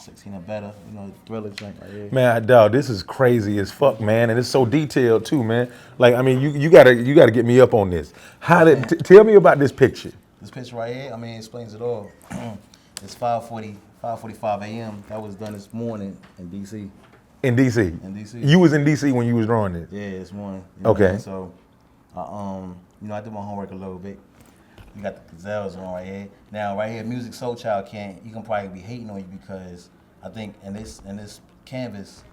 16 or better, you know, Thriller joint right here. Man, dog, this is crazy as fuck, man, and it's so detailed too, man. Like, I mean, you gotta get me up on this. Tell me about this picture. This picture right here, I mean, it explains it all. It's 5:45 a.m. That was done this morning in D.C. In D.C. In D.C. You was in D.C. when you was drawing this. Yeah, this morning. Okay. So, you know, I did my homework a little bit. You got the gazelles on right here. Now, right here, Music Soul Child he can probably be hating on you because I think in this canvas,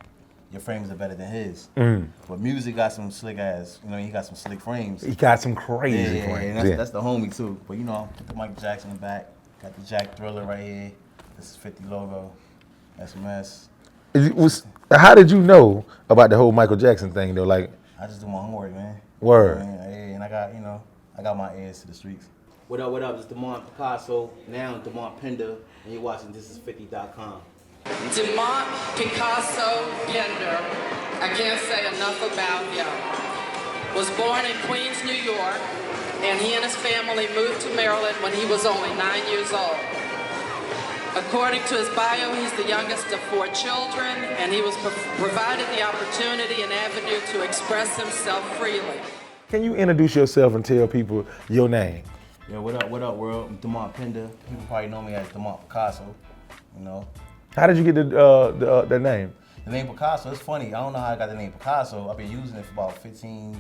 your frames are better than his. But Music got some slick ass, you know, he got some slick frames. He got some crazy frames. And that's the homie too. But you know, put the Michael Jackson in the back. Got the Jack Thriller right here. This is 50 logo. That's a mess. How did you know about the whole Michael Jackson thing though? Like, I just do my homework, man. Word. And I got my ears to the streets. What up, It's Demont Peekaso, now Demont Pender, and you're watching Thisis50.com. Demont Peekaso Pender, I can't say enough about him. Was born in Queens, New York, and he and his family moved to Maryland when he was only 9 years old. According to his bio, he's the youngest of 4 children, and he was provided the opportunity and avenue to express himself freely. Can you introduce yourself and tell people your name? Yeah, what up, world? I'm Demont Pender. People probably know me as Demont Peekaso, you know. How did you get the name? The name Peekaso, it's funny. I don't know how I got the name Peekaso. I've been using it for about between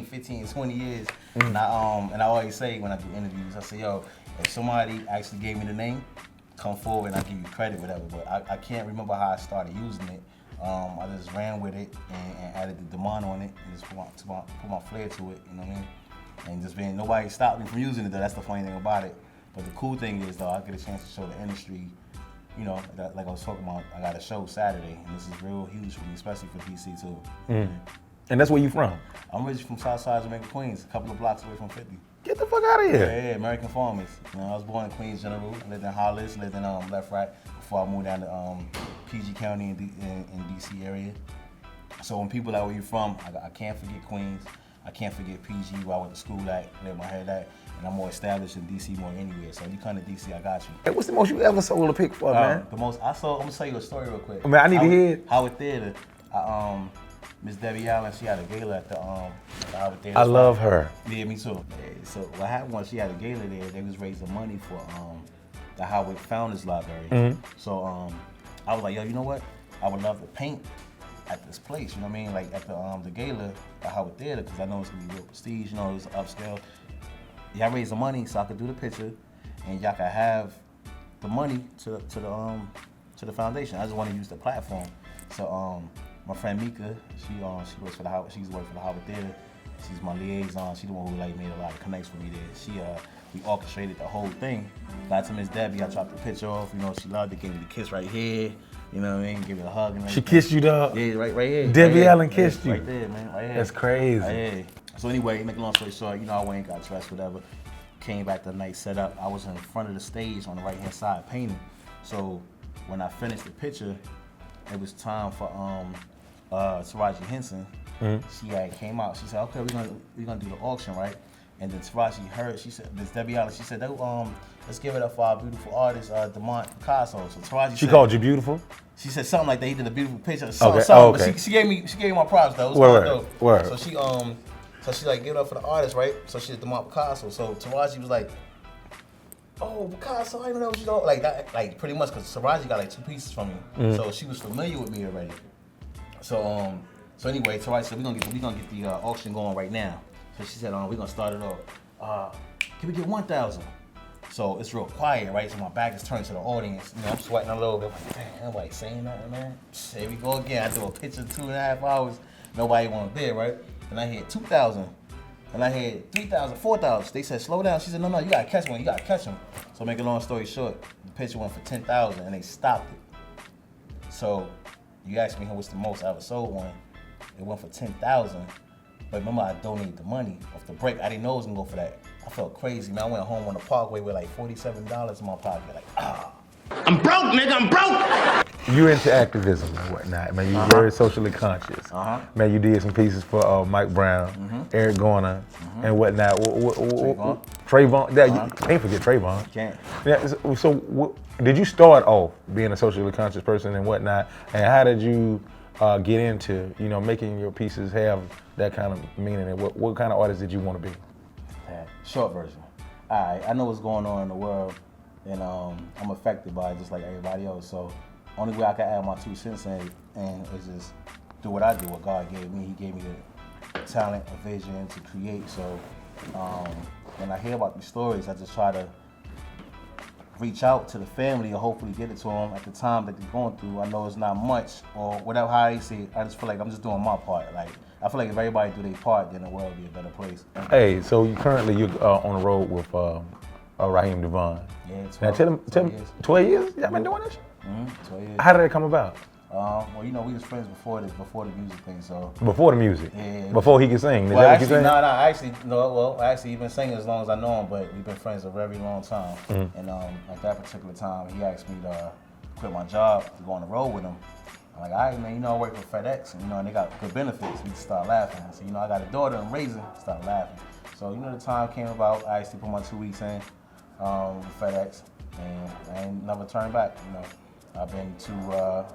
15 and 20 years. And I always say when I do interviews, I say, yo, if somebody actually gave me the name, come forward and I'll give you credit, whatever. But I can't remember how I started using it. I just ran with it and added the Demont on it and just put my flair to it, you know what I mean? And just nobody stopped me from using it though, that's the funny thing about it. But the cool thing is though, I get a chance to show the industry, you know, like I was talking about, I got a show Saturday, and this is real huge for me, especially for DC too. And that's where you from? I'm originally from Southside Jamaica, Queens, a couple of blocks away from 50. Get the fuck out of here. Yeah, American Farmers. You know, I was born in Queens General, lived in Hollis, lived in Left Right before I moved down to PG County in DC area. So when people like, where you from, I can't forget Queens. I can't forget PG, where I went to school at, laid my head at, and I'm more established in DC more than anywhere. So if you come to DC, I got you. Hey, what's the most you ever sold a pic for, man? The most I'm gonna tell you a story real quick. Man, I need to hear it. Howard Theater. Miss Debbie Allen, she had a gala at the Howard Theater. I love her. Yeah, me too. Yeah, so what happened was she had a gala there. They was raising money for the Howard Founders Library. So I was like, yo, you know what? I would love to paint at this place, you know what I mean? Like at the gala at Howard Theater, because I know it's gonna be real prestige, you know, it's upscale. Y'all raise the money so I could do the picture, and y'all could have the money to the foundation. I just want to use the platform. So my friend Mika, she works for she's worked for the Howard Theater. She's my liaison. She's the one who like made a lot of connects with me there. We orchestrated the whole thing. Got to Miss Debbie, I dropped the picture off. You know, she loved it. Gave me the kiss right here. You know what I mean? Give it a hug and everything. She kissed you, dog? Yeah, right here. Debbie right Allen here. kissed you? Right there, man. Right here. That's crazy. Right here. So anyway, make a long story short, you know, I went and got dressed, whatever. Came back the night set up. I was in front of the stage on the right-hand side painting. So when I finished the picture, it was time for Taraji Henson. She had came out. She said, okay, we're gonna do the auction, right? And then Taraji heard, she said, Miss Debbie Allen, she said, let's give it up for our beautiful artist, Demont Peekaso. So Taraji She called you beautiful? She said something like that. He did a beautiful picture. Okay. But she gave me my props though. It was Word. So she like give it up for the artist, right? So she did Demont Peekaso. So Taraji was like, oh, Peekaso, I didn't know what you know. Like that, like pretty much, because Taraji got like 2 pieces from me. So she was familiar with me already. So anyway, Taraji said, we're gonna get the auction going right now. So she said, we're gonna start it off. Can we get 1,000? So it's real quiet, right? So my back is turned to the audience. You know, I'm sweating a little bit. I'm like, damn, nobody saying nothing, man. Here we go again. I do a picture 2.5 hours. Nobody wanted there, right? And I had 2,000. And I had 3,000, 4,000. They said, slow down. She said, no, you gotta catch one. You gotta catch him. So make a long story short, the picture went for 10,000 and they stopped it. So you asked me what's the most I ever sold one. It went for 10,000. But remember, I donated the money off the break. I didn't know it was gonna go for that. I felt crazy, man. I went home on the Parkway with like $47 in my pocket. Like, I'm broke, nigga, I'm broke! you're into activism and whatnot, man. You're very socially conscious. Man, you did some pieces for Mike Brown, Eric Garner, and whatnot. Trayvon. Yeah, you can't forget Trayvon. Can't. Yeah, so did you start off being a socially conscious person and whatnot, and how did you get into, making your pieces have that kind of meaning, and what kind of artist did you want to be? Short version. I know what's going on in the world, and I'm affected by it just like everybody else. So only way I can add my 2 cents in and is just do what I do, what God gave me. He gave me the talent, a vision to create. So when I hear about these stories, I just try to reach out to the family and hopefully get it to them at the time that they're going through. I know it's not much or whatever, how you see it. I just feel like I'm just doing my part. Like, I feel like if everybody do their part, then the world would be a better place. Hey, so currently you're on the road with Raheem DeVaughn. Yeah, 12, now tell me, 12 years? Y'all been doing this? 12 years. How did it come about? Well, we was friends before the music thing, so. Before the music? Yeah. Before he could sing? Well, actually, he's been singing as long as I know him, but we've been friends a very long time. And at that particular time, he asked me to quit my job to go on the road with him. I'm like, all right, man, I work for FedEx, and they got good benefits. We just started laughing. So, I got a daughter I'm raising, started laughing. So, the time came about, I actually put my 2 weeks in with FedEx, and I ain't never turned back, I've been to,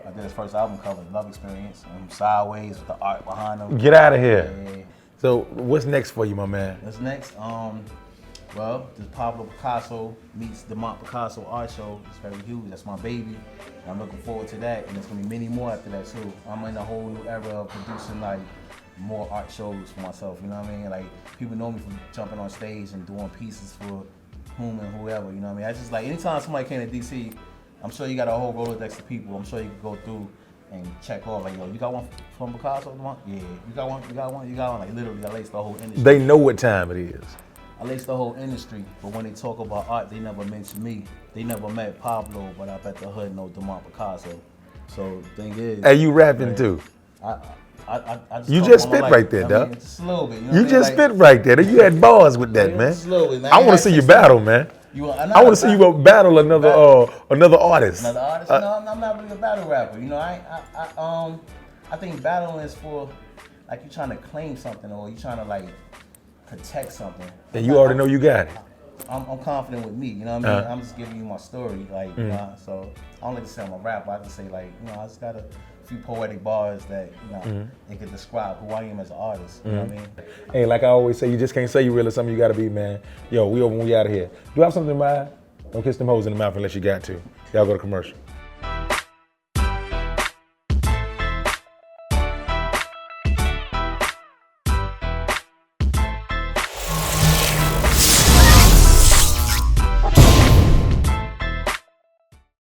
I did his first album cover, Love Experience, and Sideways with the art behind him. Get out of here. Yeah. So what's next for you, my man? What's next? This Pablo Peekaso meets Demont Peekaso art show. It's very huge. That's my baby. And I'm looking forward to that. And there's gonna be many more after that too. I'm in a whole new era of producing like more art shows for myself. You know what I mean? Like people know me from jumping on stage and doing pieces for whom and whoever. You know what I mean? I just like anytime somebody came to DC, I'm sure you got a whole Rolodex of people. I'm sure you can go through and check off like, yo, you got one from Picasso? Yeah, you got one. Like literally, I laced the whole industry. They know what time it is. I laced the whole industry, but when they talk about art, they never mention me. They never met Pablo, but I bet the hood know Demont Peekaso. So the thing is, Hey, you rapping too? I You just spit right there, dog. Just a little bit. You just spit right there. You had bars with that, man. Just a little bit, man. I want to see you battle, man. I want to see you battle another artist. Another artist? No, I'm not really a battle rapper. I think battling is for like you trying to claim something or you trying to like protect something. And you already know you got it. I'm confident with me. You know what I mean? I'm just giving you my story, like so. I don't like to say I'm a rapper. I just say like I just got a few poetic bars that it could describe who I am as an artist. You know what I mean? Hey, like I always say, you just can't say you real or something. You got to be, man. Yo, we over when we out of here. Do you have something in mind? Don't kiss them hoes in the mouth unless you got to. Y'all go to commercial.